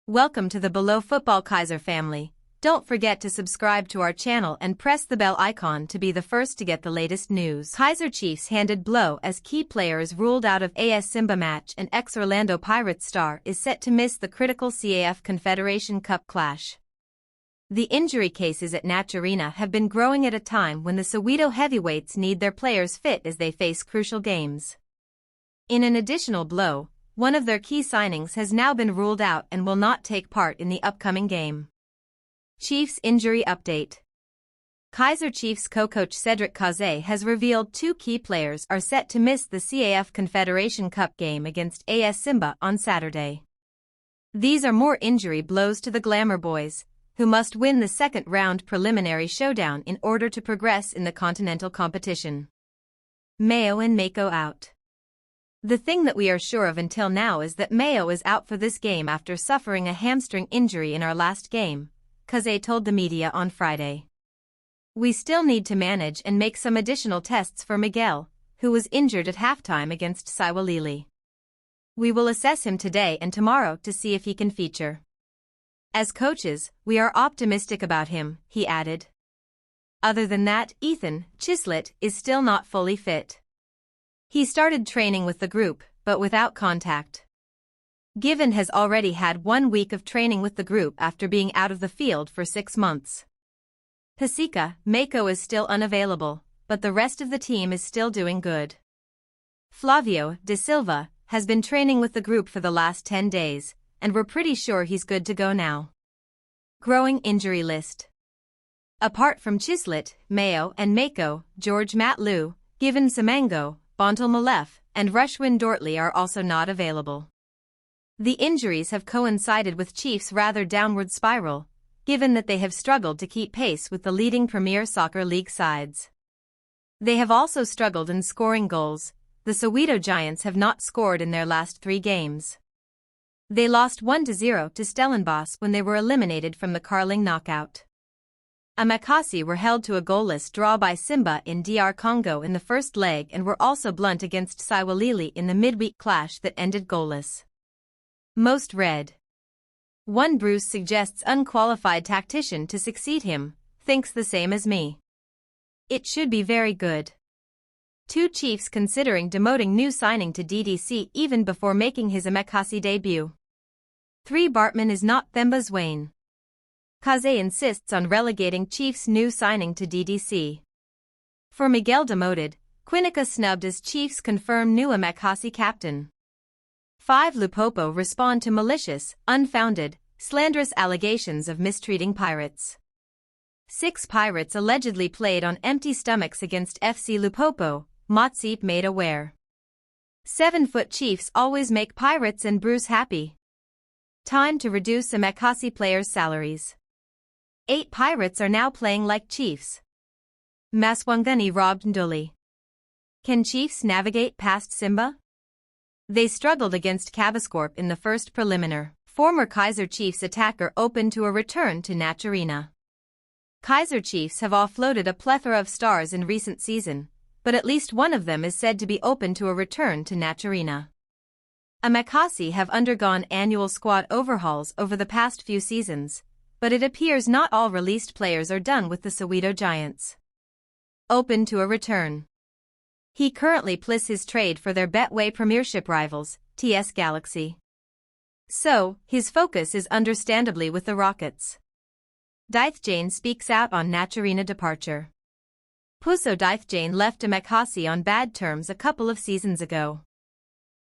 Welcome to the Below Football Kaizer family. Don't forget to subscribe to our channel and press the bell icon to be the first to get the latest news. Kaizer Chiefs handed blow as key players ruled out of AS Simba match and ex-Orlando Pirates star is set to miss the critical CAF Confederation Cup clash. The injury cases at Naturena have been growing at a time when the Soweto heavyweights need their players fit as they face crucial games. In an additional blow, one of their key signings has now been ruled out and will not take part in the upcoming game. Chiefs injury update. Kaizer Chiefs co-coach Cedric Kaze has revealed two key players are set to miss the CAF Confederation Cup game against AS Simba on Saturday. These are more injury blows to the Glamour Boys, who must win the second-round preliminary showdown in order to progress in the continental competition. Mayo and Mako out. The thing that we are sure of until now is that Mayo is out for this game after suffering a hamstring injury in our last game, Kaze told the media on Friday. We still need to manage and make some additional tests for Miguel, who was injured at halftime against Siwalili. We will assess him today and tomorrow to see if he can feature. As coaches, we are optimistic about him, he added. Other than that, Ethan Chislett is still not fully fit. He started training with the group, but without contact. Given has already had 1 week of training with the group after being out of the field for 6 months. Pasika Mako is still unavailable, but the rest of the team is still doing good. Flavio de Silva has been training with the group for the last 10 days, and we're pretty sure he's good to go now. Growing injury list. Apart from Chislett, Mayo and Mako, George Matlu, Given Semengo, Bontal Malef, and Rushwin Dortley are also not available. The injuries have coincided with Chiefs' rather downward spiral, given that they have struggled to keep pace with the leading Premier Soccer League sides. They have also struggled in scoring goals. The Soweto Giants have not scored in their last 3 games. They lost 1-0 to Stellenbosch when they were eliminated from the Carling knockout. Amakasi were held to a goalless draw by Simba in DR Congo in the first leg and were also blunt against Siwalili in the midweek clash that ended goalless. Most read. One Bruce suggests unqualified tactician to succeed him, thinks the same as me. It should be very good. 2 Chiefs considering demoting new signing to DDC even before making his Amakasi debut. 3 Bartman is not Themba's Wayne. Kaze insists on relegating Chiefs' new signing to DDC. For Miguel demoted, Quinica snubbed as Chiefs confirm new Amakasi captain. 5 Lupopo respond to malicious, unfounded, slanderous allegations of mistreating Pirates. 6 Pirates allegedly played on empty stomachs against FC Lupopo, Motsip made aware. 7-foot Chiefs always make Pirates and Bruce happy. Time to reduce Amakasi players' salaries. 8 Pirates are now playing like Chiefs. Maswangani robbed Ndoli. Can Chiefs navigate past Simba? They struggled against Cabascorp in the first preliminar. Former Kaizer Chiefs attacker open to a return to Naturena. Kaizer Chiefs have offloaded a plethora of stars in recent season, but at least one of them is said to be open to a return to Naturena. Amakasi have undergone annual squad overhauls over the past few seasons, but it appears not all released players are done with the Soweto Giants. Open to a return. He currently plies his trade for their Betway Premiership rivals, TS Galaxy. So, his focus is understandably with the Rockets. Dithjane speaks out on Naturena departure. Puso Dithjane left Amakasi on bad terms a couple of seasons ago.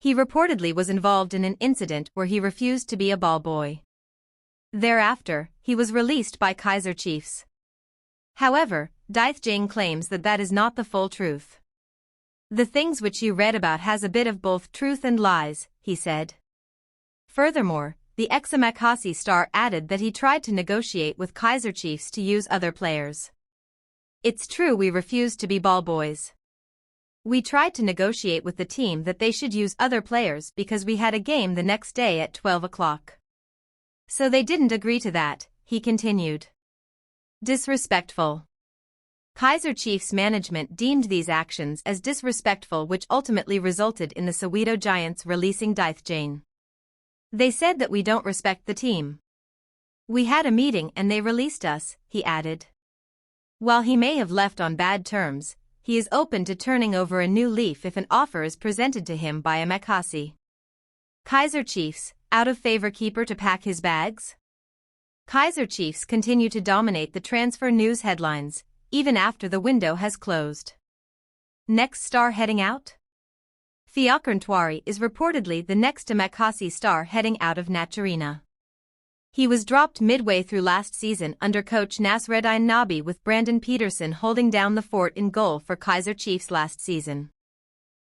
He reportedly was involved in an incident where he refused to be a ball boy. Thereafter, he was released by Kaizer Chiefs. However, Dithjane claims that that is not the full truth. The things which you read about has a bit of both truth and lies, he said. Furthermore, the ex-Amakasi star added that he tried to negotiate with Kaizer Chiefs to use other players. It's true we refused to be ball boys. We tried to negotiate with the team that they should use other players because we had a game the next day at 12 o'clock. So they didn't agree to that, he continued. Disrespectful. Kaizer Chiefs management deemed these actions as disrespectful, which ultimately resulted in the Soweto Giants releasing Dithjane. They said that we don't respect the team. We had a meeting and they released us, he added. While he may have left on bad terms, he is open to turning over a new leaf if an offer is presented to him by a Makasi. Kaizer Chiefs, out of favor keeper to pack his bags? Kaizer Chiefs continue to dominate the transfer news headlines, even after the window has closed. Next star heading out? Ntwari is reportedly the next Makasi star heading out of Naturena. He was dropped midway through last season under coach Naturena with Brandon Peterson holding down the fort in goal for Kaizer Chiefs last season.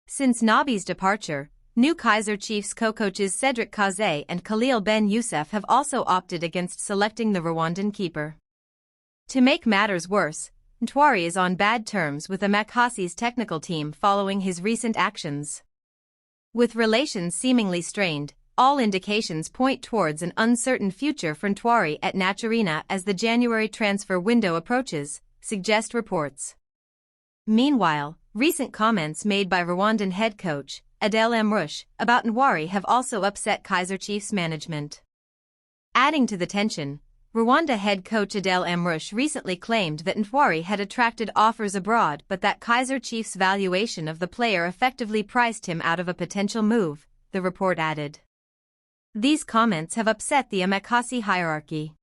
Since Nabi's departure, new Kaizer Chiefs co-coaches Cedric Kaze and Khalil Ben Youssef have also opted against selecting the Rwandan keeper. To make matters worse, Ntwari is on bad terms with the Makasi's technical team following his recent actions. With relations seemingly strained, all indications point towards an uncertain future for Ntwari at Naturena as the January transfer window approaches, suggest reports. Meanwhile, recent comments made by Rwandan head coach Adel Amrouche about Ntwari have also upset Kaizer Chiefs management. Adding to the tension, Rwanda head coach Adel Amrouche recently claimed that Ntwari had attracted offers abroad but that Kaizer Chiefs' valuation of the player effectively priced him out of a potential move, the report added. These comments have upset the Makasi hierarchy.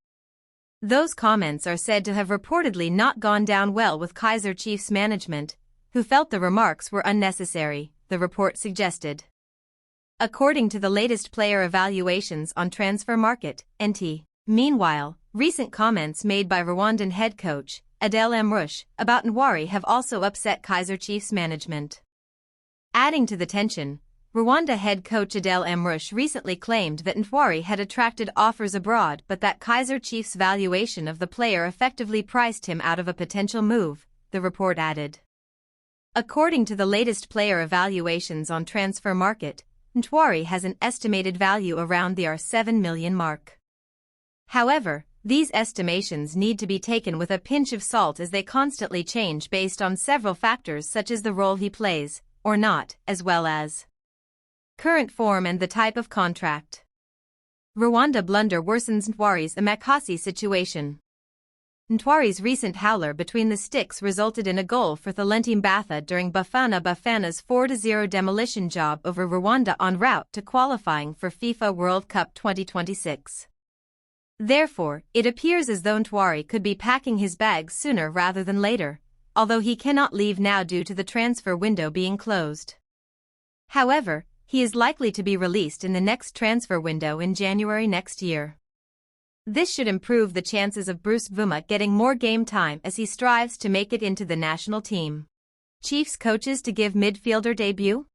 Those comments are said to have reportedly not gone down well with Kaizer Chiefs management, who felt the remarks were unnecessary, the report suggested. According to the latest player evaluations on Transfer Market, NT. Meanwhile, recent comments made by Rwandan head coach Adel Amrouche about Ntwari have also upset Kaizer Chiefs management. Adding to the tension, Rwanda head coach Adel Amrouche recently claimed that Ntwari had attracted offers abroad but that Kaizer Chiefs' valuation of the player effectively priced him out of a potential move, the report added. According to the latest player evaluations on Transfer Market, Ntwari has an estimated value around the R7 million mark. However, these estimations need to be taken with a pinch of salt as they constantly change based on several factors such as the role he plays, or not, as well as current form and the type of contract. Rwanda blunder worsens Ntwari's Makasi situation. Ntwari's recent howler between the sticks resulted in a goal for Thalentim Batha during Bafana's 4-0 demolition job over Rwanda en route to qualifying for FIFA World Cup 2026. Therefore, it appears as though Ntwari could be packing his bags sooner rather than later, although he cannot leave now due to the transfer window being closed. However, he is likely to be released in the next transfer window in January next year. This should improve the chances of Bruce Bvuma getting more game time as he strives to make it into the national team. Chiefs coaches to give midfielder debut?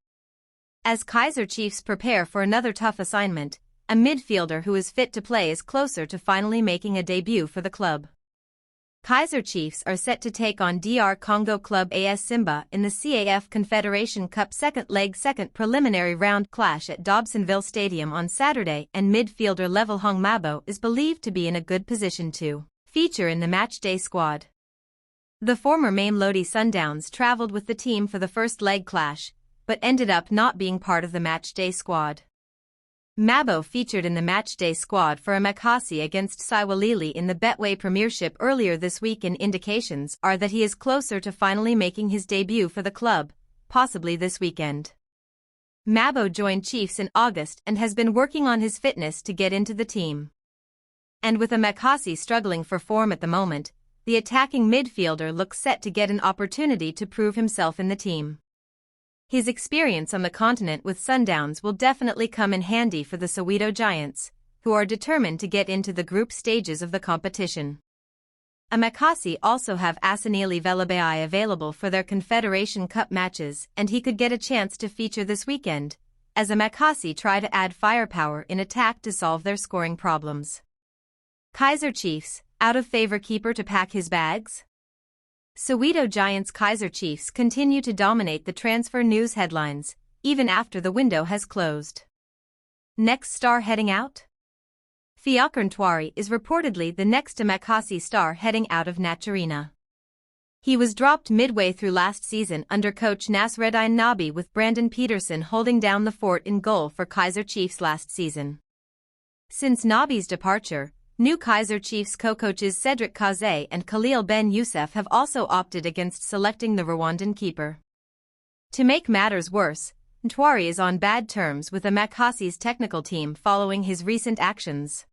As Kaizer Chiefs prepare for another tough assignment, a midfielder who is fit to play is closer to finally making a debut for the club. Kaizer Chiefs are set to take on DR Congo club AS Simba in the CAF Confederation Cup second preliminary round clash at Dobsonville Stadium on Saturday, and midfielder Levelhong Mabo is believed to be in a good position to feature in the matchday squad. The former Mamelodi Sundowns travelled with the team for the first leg clash, but ended up not being part of the matchday squad. Mabo featured in the matchday squad for Makasi against Siwalili in the Betway Premiership earlier this week, and indications are that he is closer to finally making his debut for the club, possibly this weekend. Mabo joined Chiefs in August and has been working on his fitness to get into the team. And with Makasi struggling for form at the moment, the attacking midfielder looks set to get an opportunity to prove himself in the team. His experience on the continent with Sundowns will definitely come in handy for the Soweto Giants, who are determined to get into the group stages of the competition. Makasi also have Asanili Velabai available for their Confederation Cup matches, and he could get a chance to feature this weekend, as Makasi try to add firepower in attack to solve their scoring problems. Kaizer Chiefs, out of favor keeper to pack his bags? Soweto Giants' Kaizer Chiefs continue to dominate the transfer news headlines, even after the window has closed. Next star heading out? Ntwari is reportedly the next Makasi star heading out of Naturena. He was dropped midway through last season under coach Naturena with Brandon Peterson holding down the fort in goal for Kaizer Chiefs last season. Since Nabi's departure, new Kaizer Chiefs co-coaches Cedric Kaze and Khalil Ben Youssef have also opted against selecting the Rwandan keeper. To make matters worse, Ntwari is on bad terms with the Makasi's technical team following his recent actions.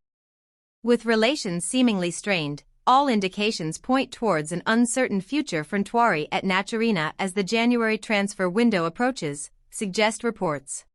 With relations seemingly strained, all indications point towards an uncertain future for Ntwari at Naturena as the January transfer window approaches, suggest reports.